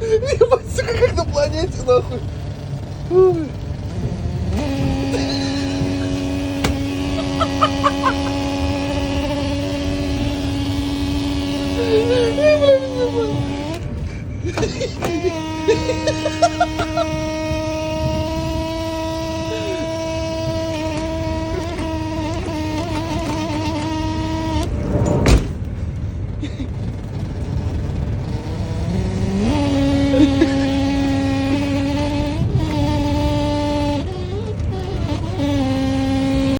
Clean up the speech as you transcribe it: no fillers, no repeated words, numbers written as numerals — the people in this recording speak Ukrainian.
Ебать, сука, как на планете, нахуй. Ой. Я, блядь, не знаю.